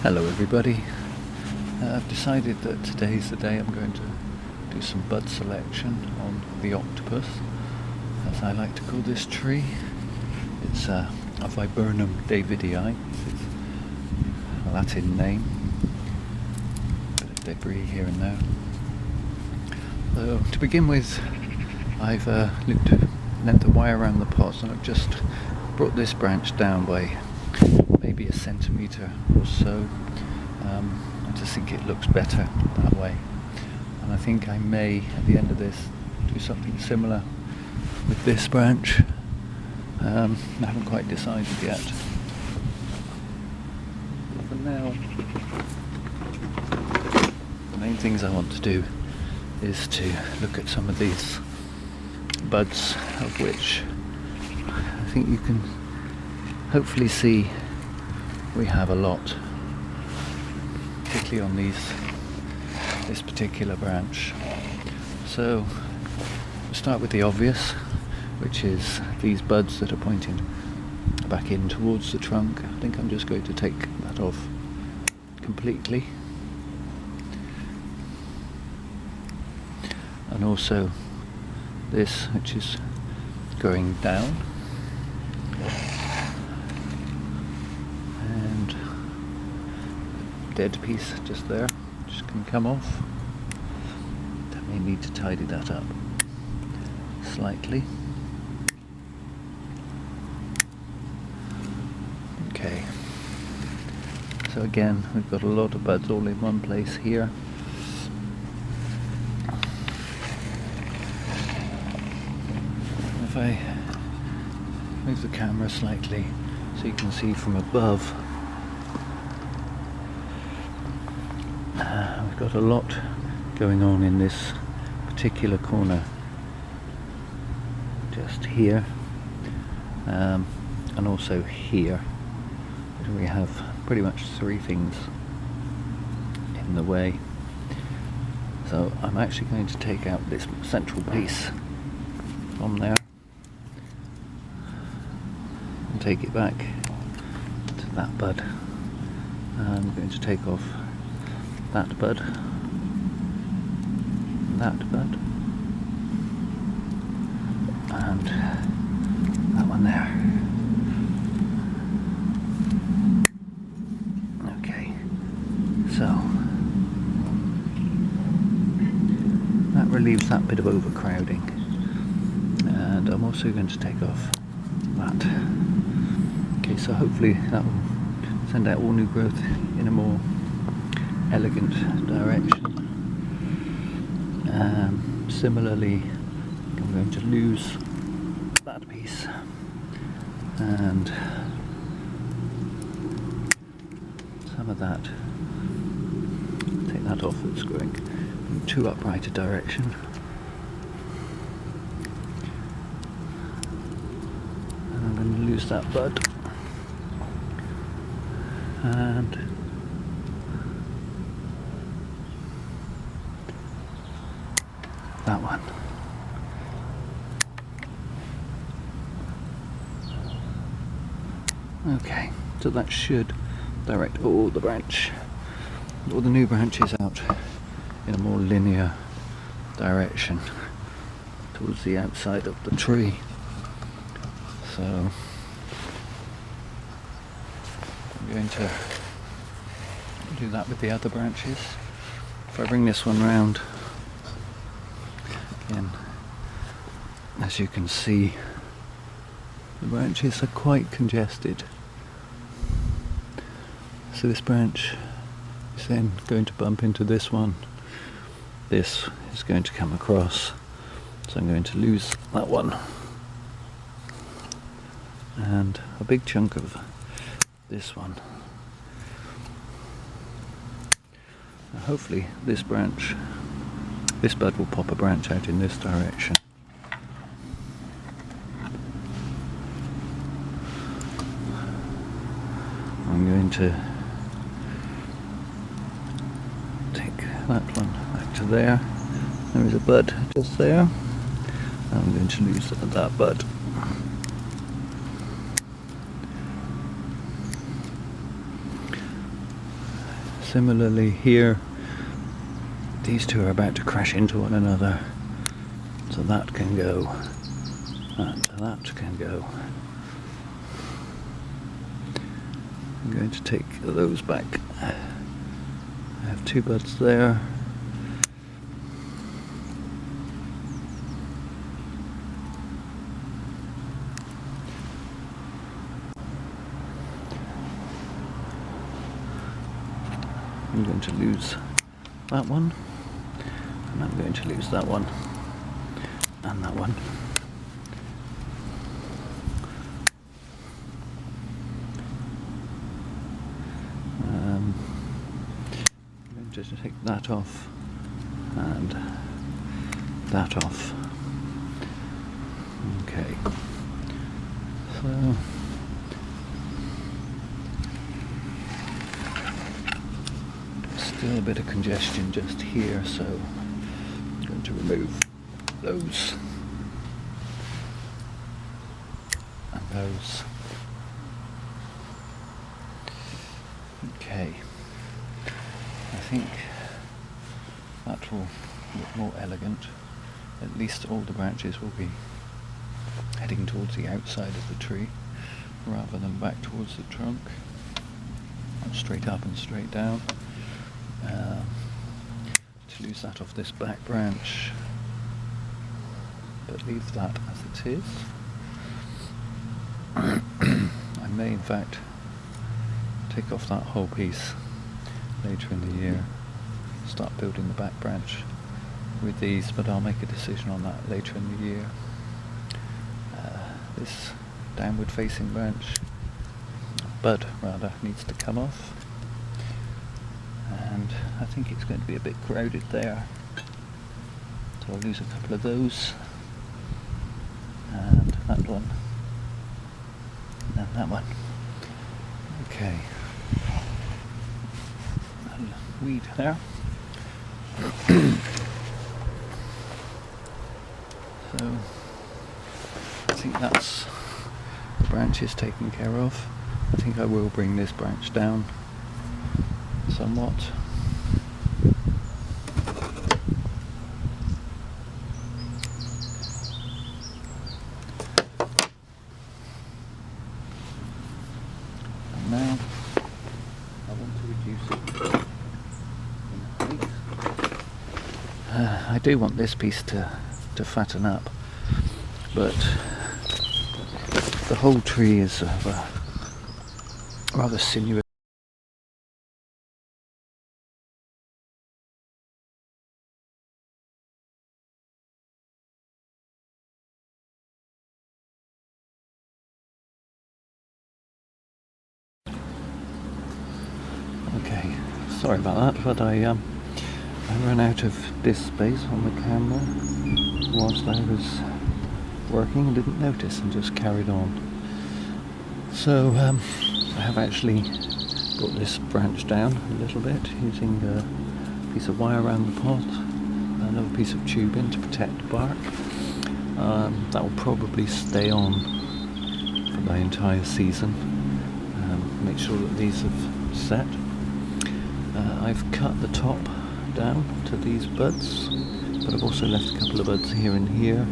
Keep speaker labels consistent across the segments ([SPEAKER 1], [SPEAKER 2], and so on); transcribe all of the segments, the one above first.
[SPEAKER 1] Hello everybody. I've decided that today's the day I'm going to do some bud selection on the Octopus, as I like to call this tree. It's a Viburnum davidii, it's its Latin name. Bit of debris here and there. So to begin with, I've lent the wire around the pots, and I've just brought this branch down by maybe a centimetre or so. I just think it looks better that way, and I think I may at the end of this do something similar with this branch. I haven't quite decided yet. But for now, the main things I want to do is to look at some of these buds, of which I think you can hopefully see we have a lot, particularly on this particular branch. So we'll start with the obvious, which is these buds that are pointing back in towards the trunk. I think I'm just going to take that off completely, and also this, which is going down, and dead piece just there, just can come off. I may need to tidy that up slightly. Okay, so again we've got a lot of buds all in one place here. If I move the camera slightly so you can see from above, we've got a lot going on in this particular corner just here, and also here. We have pretty much three things in the way. So I'm actually going to take out this central piece from there and take it back to that bud. I'm going to take off that bud, that bud, and that one there. Okay, so that relieves that bit of overcrowding, and I'm also going to take off that. Okay, so hopefully that will send out all new growth in a more elegant direction. Similarly, I'm going to lose that piece and some of that. Take that off, it's growing in too upright a direction. And I'm going to lose that bud. And that one. Okay, so that should direct all the new branches out in a more linear direction towards the outside of the tree. So I'm going to do that with the other branches. If I bring this one round, again, as you can see, the branches are quite congested. So this branch is then going to bump into this one. This is going to come across, so I'm going to lose that one. And a big chunk of this one. Now hopefully this bud will pop a branch out in this direction. I'm going to take that one back to there. There is a bud just there. I'm going to lose that bud. Similarly here, these two are about to crash into one another, so that can go, and that can go. I'm going to take those back. I have two buds there. I'm going to lose that one, and I'm going to lose that one, and that one. I'm going to take that off, and that off. Okay, so still a bit of congestion just here, so I'm going to remove those and those. Okay, I think that will look more elegant. At least all the branches will be heading towards the outside of the tree rather than back towards the trunk, straight up and straight down. To lose that off this back branch, but leave that as it is. I may in fact take off that whole piece later in the year, start building the back branch with these, but I'll make a decision on that later in the year. This downward facing branch, bud rather, needs to come off. And I think it's going to be a bit crowded there, so I'll lose a couple of those, and that one, and then that one. Okay, and weed there. So I think that's the branches taken care of. I think I will bring this branch down somewhat. And now I want to reduce it in height. I do want this piece to fatten up, but the whole tree is of a rather sinuous. Okay, sorry about that, but I ran out of disk space on the camera whilst I was working and didn't notice and just carried on. So I have actually brought this branch down a little bit using a piece of wire around the pot, another piece of tubing to protect the bark. That will probably stay on for the entire season. Make sure that these have set. I've cut the top down to these buds, but I've also left a couple of buds here and here.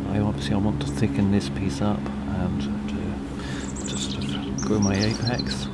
[SPEAKER 1] I want to thicken this piece up and to just grow my apex,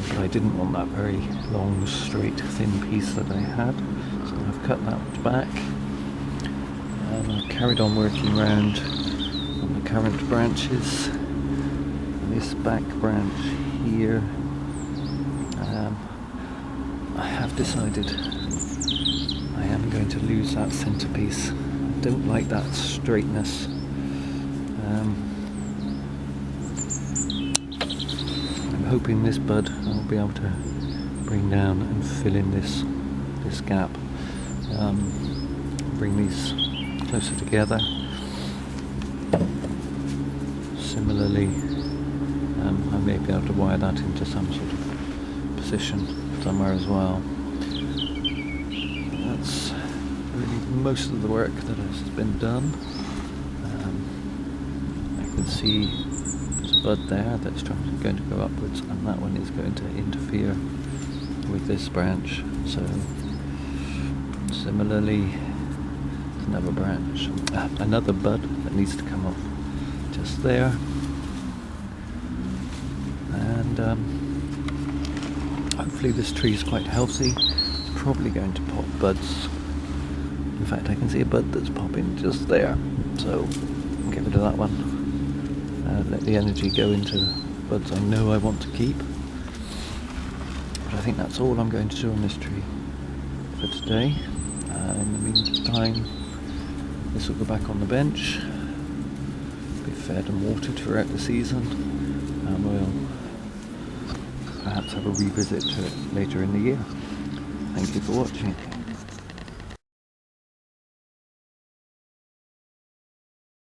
[SPEAKER 1] but I didn't want that very long, straight, thin piece that I had, so I've cut that back. I've carried on working around on the current branches. This back branch here, I have decided I am going to lose that centerpiece. I don't like that straightness. I'm hoping this bud I'll be able to bring down and fill in this gap. Bring these closer together. Similarly, I may be able to wire that into some sort of position somewhere as well. That's really most of the work that has been done. I can see there's a bud there that's going to go upwards, and that one is going to interfere with this branch. So similarly, another branch, another bud that needs to come off just there, and hopefully this tree is quite healthy. It's probably going to pop buds. In fact, I can see a bud that's popping just there, so I'll get rid of that one. Let the energy go into buds I know I want to keep. But I think that's all I'm going to do on this tree for today. In the meantime, this will go back on the bench, be fed and watered throughout the season, and we'll perhaps have a revisit to it later in the year. Thank you for watching.